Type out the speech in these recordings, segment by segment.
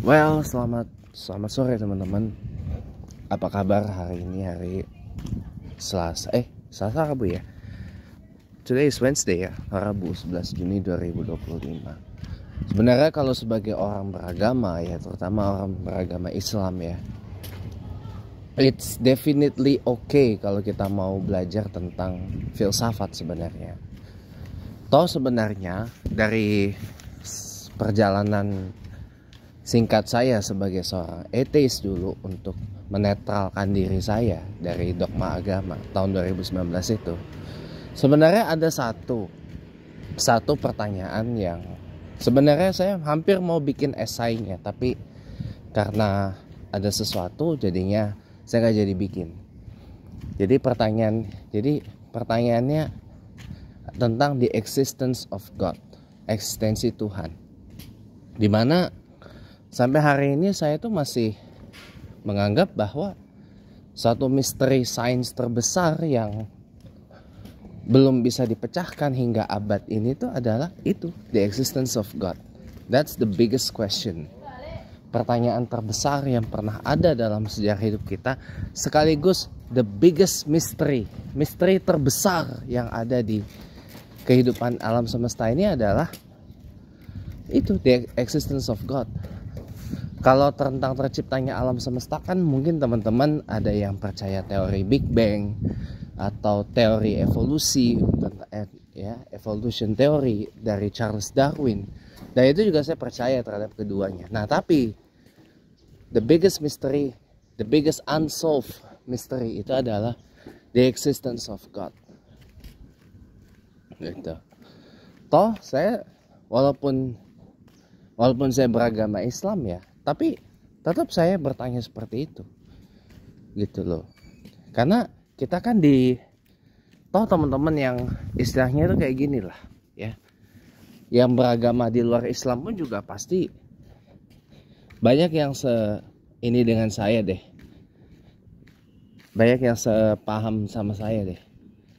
Selamat sore teman-teman. Apa kabar hari ini, hari Selasa? Selasa Rabu ya. Today is Wednesday ya, Rabu 11 Juni 2025. Sebenarnya kalau sebagai orang beragama ya, terutama orang beragama Islam ya, it's definitely okay kalau kita mau belajar tentang filsafat sebenarnya. Toh sebenarnya dari perjalanan singkat saya sebagai seorang ateis dulu untuk menetralkan diri saya dari dogma agama tahun 2019 itu, sebenarnya ada satu pertanyaan yang sebenarnya saya hampir mau bikin esainya, tapi karena ada sesuatu jadinya saya nggak jadi bikin. Jadi pertanyaannya tentang the existence of God, eksistensi Tuhan, dimana sampai hari ini saya tuh masih menganggap bahwa satu misteri sains terbesar yang belum bisa dipecahkan hingga abad ini tuh adalah itu, the existence of God. That's the biggest question. Pertanyaan terbesar yang pernah ada dalam sejarah hidup kita, sekaligus the biggest mystery terbesar yang ada di kehidupan alam semesta ini adalah itu, the existence of God. Kalau tentang terciptanya alam semesta kan mungkin teman-teman ada yang percaya teori Big Bang atau teori evolusi, evolution theory dari Charles Darwin. Dan itu juga saya percaya terhadap keduanya. Nah, tapi the biggest mystery, the biggest unsolved mystery itu adalah the existence of God. Gitu. Toh saya walaupun saya beragama Islam ya, tapi tetap saya bertanya seperti itu, gitu loh. Karena kita kan teman-teman yang istilahnya itu kayak gini lah ya, yang beragama di luar Islam pun juga pasti banyak yang ini dengan saya deh, banyak yang sepaham sama saya deh,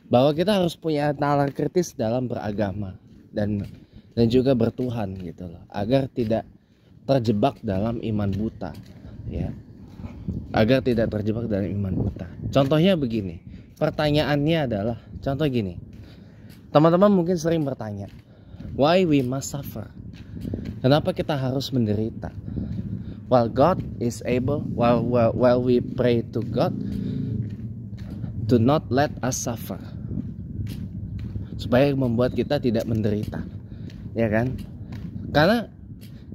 bahwa kita harus punya nalar kritis dalam beragama dan juga bertuhan gitu loh, agar tidak terjebak dalam iman buta ya, agar tidak terjebak dalam iman buta. Contohnya begini, pertanyaannya adalah contoh gini, teman-teman mungkin sering bertanya, why we must suffer? Kenapa kita harus menderita? While God is able, while we pray to God to not let us suffer, supaya membuat kita tidak menderita, ya kan? Karena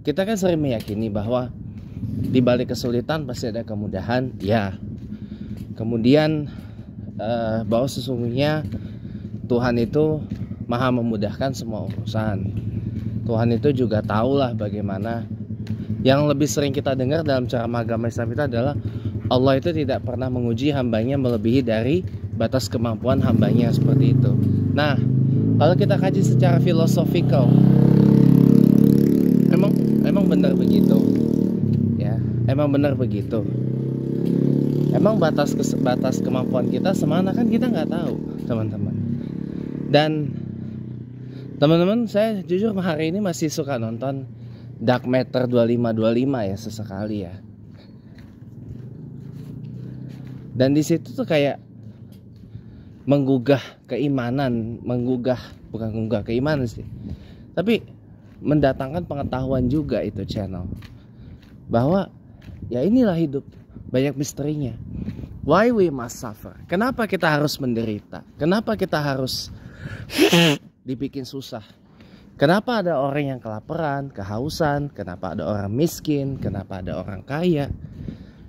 kita kan sering meyakini bahwa di balik kesulitan pasti ada kemudahan, ya. Kemudian bahwa sesungguhnya Tuhan itu maha memudahkan semua urusan. Tuhan itu juga tahulah bagaimana. Yang lebih sering kita dengar dalam cara agama Islam itu adalah Allah itu tidak pernah menguji hambanya melebihi dari batas kemampuan hambanya, seperti itu. Nah, kalau kita kaji secara filosofikal, emang benar begitu ya, emang benar begitu. Emang batas kemampuan kita semana kan kita nggak tahu, teman-teman. Dan teman-teman, saya jujur hari ini masih suka nonton Dark Matter 2525 ya, sesekali ya. Dan di situ tuh kayak menggugah keimanan, bukan menggugah keimanan sih, tapi mendatangkan pengetahuan juga itu channel, bahwa ya inilah hidup, banyak misterinya. Why we must suffer? Kenapa kita harus menderita? Kenapa kita harus dibikin susah? Kenapa ada orang yang kelaparan, kehausan? Kenapa ada orang miskin? Kenapa ada orang kaya?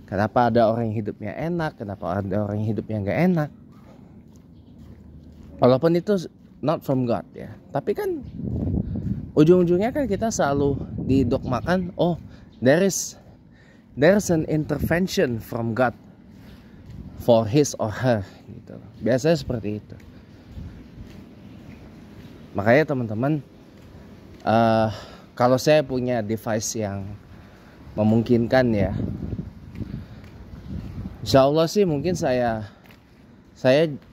Kenapa ada orang yang hidupnya enak? Kenapa ada orang yang hidupnya nggak enak? Walaupun itu not from God ya, tapi kan ujung-ujungnya kan kita selalu didogmakan, oh there's an intervention from God for his or her gitu. Biasanya seperti itu. Makanya teman-teman, kalau saya punya device yang memungkinkan ya, insya Allah sih mungkin saya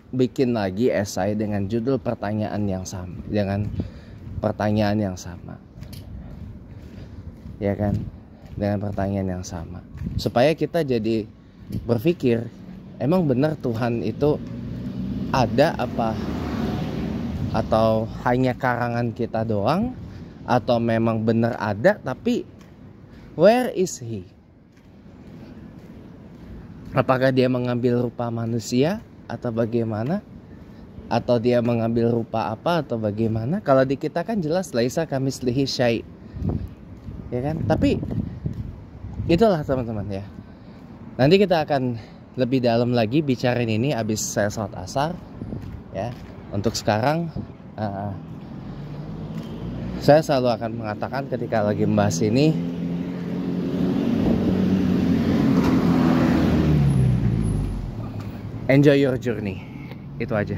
bikin lagi esai dengan judul pertanyaan yang sama, ya kan, dengan pertanyaan yang sama, supaya kita jadi berpikir, emang benar Tuhan itu ada apa, atau hanya karangan kita doang, atau memang benar ada tapi where is he? Apakah dia mengambil rupa manusia atau bagaimana? Atau dia mengambil rupa apa atau bagaimana? Kalau di kita kan jelas laisa kamislihi syai', ya kan? Tapi itulah teman-teman ya. Nanti kita akan lebih dalam lagi bicarain ini abis saya sholat asar ya. Untuk sekarang saya selalu akan mengatakan ketika lagi membahas ini, enjoy your journey. Itu aja.